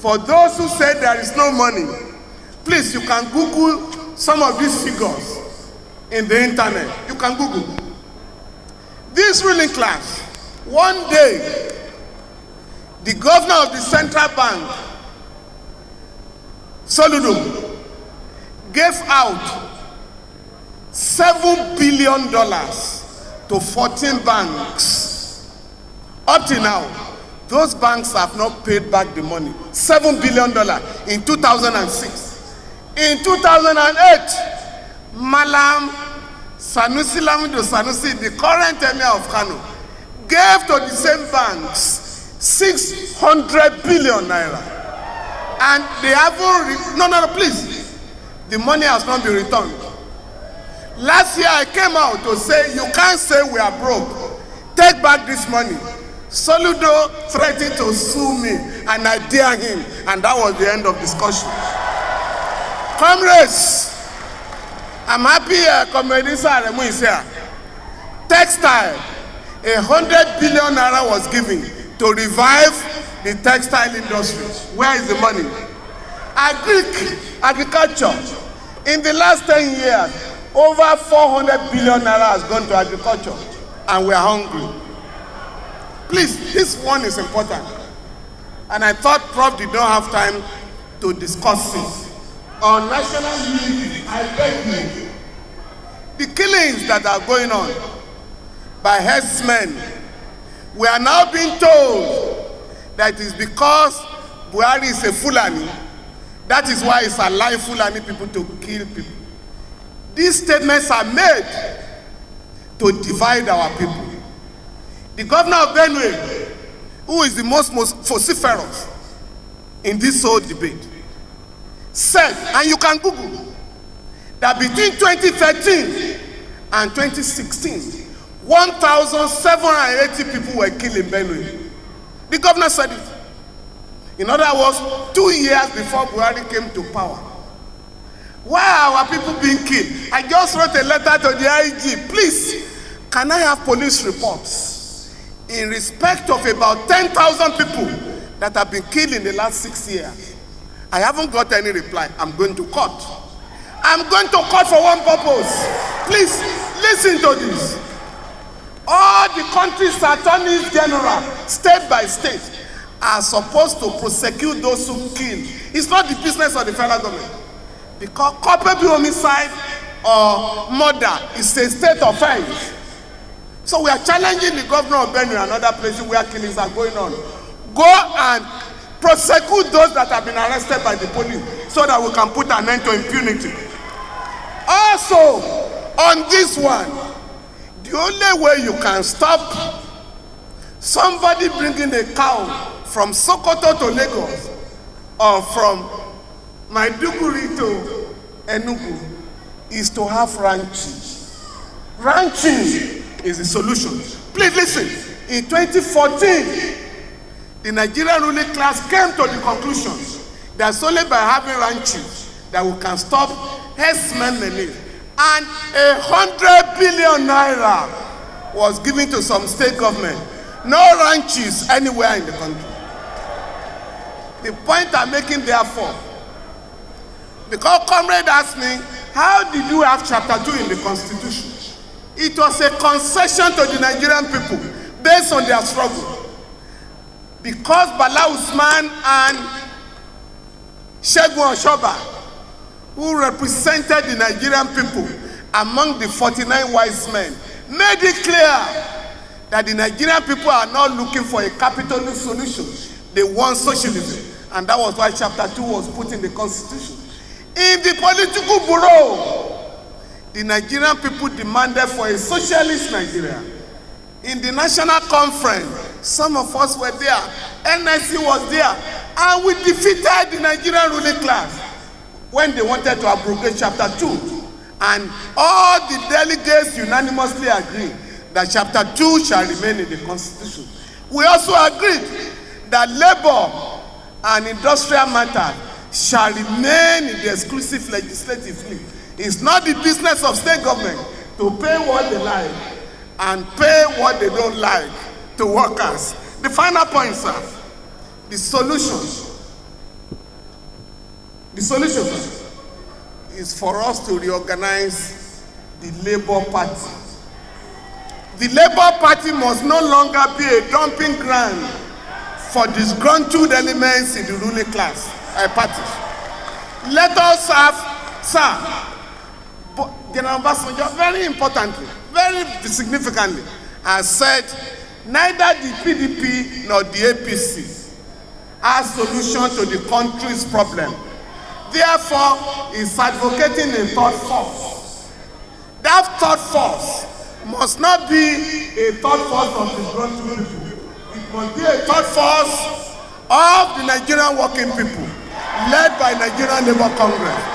For those who say there is no money, please, you can Google some of these figures in the internet. You can Google. This ruling class, one day, the governor of the central bank, Soludo, gave out $7 billion to 14 banks. Up to now, those banks have not paid back the money. $7 billion in 2006. In 2008, Malam Sanusi Lamido Sanusi, the current emir of Kano, gave to the same banks 600 billion naira. And they haven't, no, please. The money has not been returned. Last year I came out to say, you can't say we are broke. Take back this money. Soludo threatened to sue me, and I dare him, and that was the end of discussion. Comrades, I'm happy Comrade Saremu is here. Textile, 100 billion naira was given to revive the textile industry. Where is the money? Agriculture. In the last 10 years, over 400 billion naira has gone to agriculture, and we are hungry. Please, this one is important. And I thought Prof did not have time to discuss it. On national unity, I beg you, the killings that are going on by herdsmen, we are now being told that it is because Buhari is a Fulani. That is why it's allowing Fulani people to kill people. These statements are made to divide our people. The governor of Benue, who is the most vociferous in this whole debate, said, and you can Google, that between 2013 and 2016, 1,780 people were killed in Benue. The governor said it. In other words, 2 years before Buhari came to power. Why are our people being killed? I just wrote a letter to the IG. Please, can I have police reports in respect of about 10,000 people that have been killed in the last 6 years? I haven't got any reply. I'm going to court. I'm going to court for one purpose. Please, listen to this. All the country's attorneys general, state by state, are supposed to prosecute those who kill. It's not the business of the federal government. Because culpable homicide or murder is a state offense. So we are challenging the governor of Benue and other places where killings are going on. Go and prosecute those that have been arrested by the police so that we can put an end to impunity. Also, on this one, the only way you can stop somebody bringing a cow from Sokoto to Lagos or from Maiduguri to Enugu is to have ranching. Ranching is the solution. Please listen. In 2014, the Nigerian ruling class came to the conclusion that it's only by having ranching that we can stop herdsmen menace. And 100 billion naira was given to some state government. No ranches anywhere in the country. The point I'm making therefore, because comrade asked me, how did you have chapter 2 in the constitution? It was a concession to the Nigerian people based on their struggle. Because Bala Usman and Segun Oshoba, who represented the Nigerian people among the 49 wise men, made it clear that the Nigerian people are not looking for a capitalist solution. They want socialism. And that was why chapter 2 was put in the constitution. In the political bureau, the Nigerian people demanded for a socialist Nigeria. In the national conference, some of us were there. NSC was there. And we defeated the Nigerian ruling class when they wanted to abrogate chapter 2. And all the delegates unanimously agreed that chapter 2 shall remain in the constitution. We also agreed that labor and industrial matters shall remain in the exclusive legislative field. It's not the business of state government to pay what they like and pay what they don't like to workers. The final point, sir, the solution The solution is for us to reorganize the Labour Party. The Labour Party must no longer be a dumping ground for disgruntled elements in the ruling class parties. Let us have, sir, General Obasanjo, very importantly, very significantly, has said neither the PDP nor the APC has solution to the country's problem. Therefore, is advocating a third force. That third force must not be a third force of the disgruntled people. It must be a third force of the Nigerian working people, led by Nigerian Labour Congress.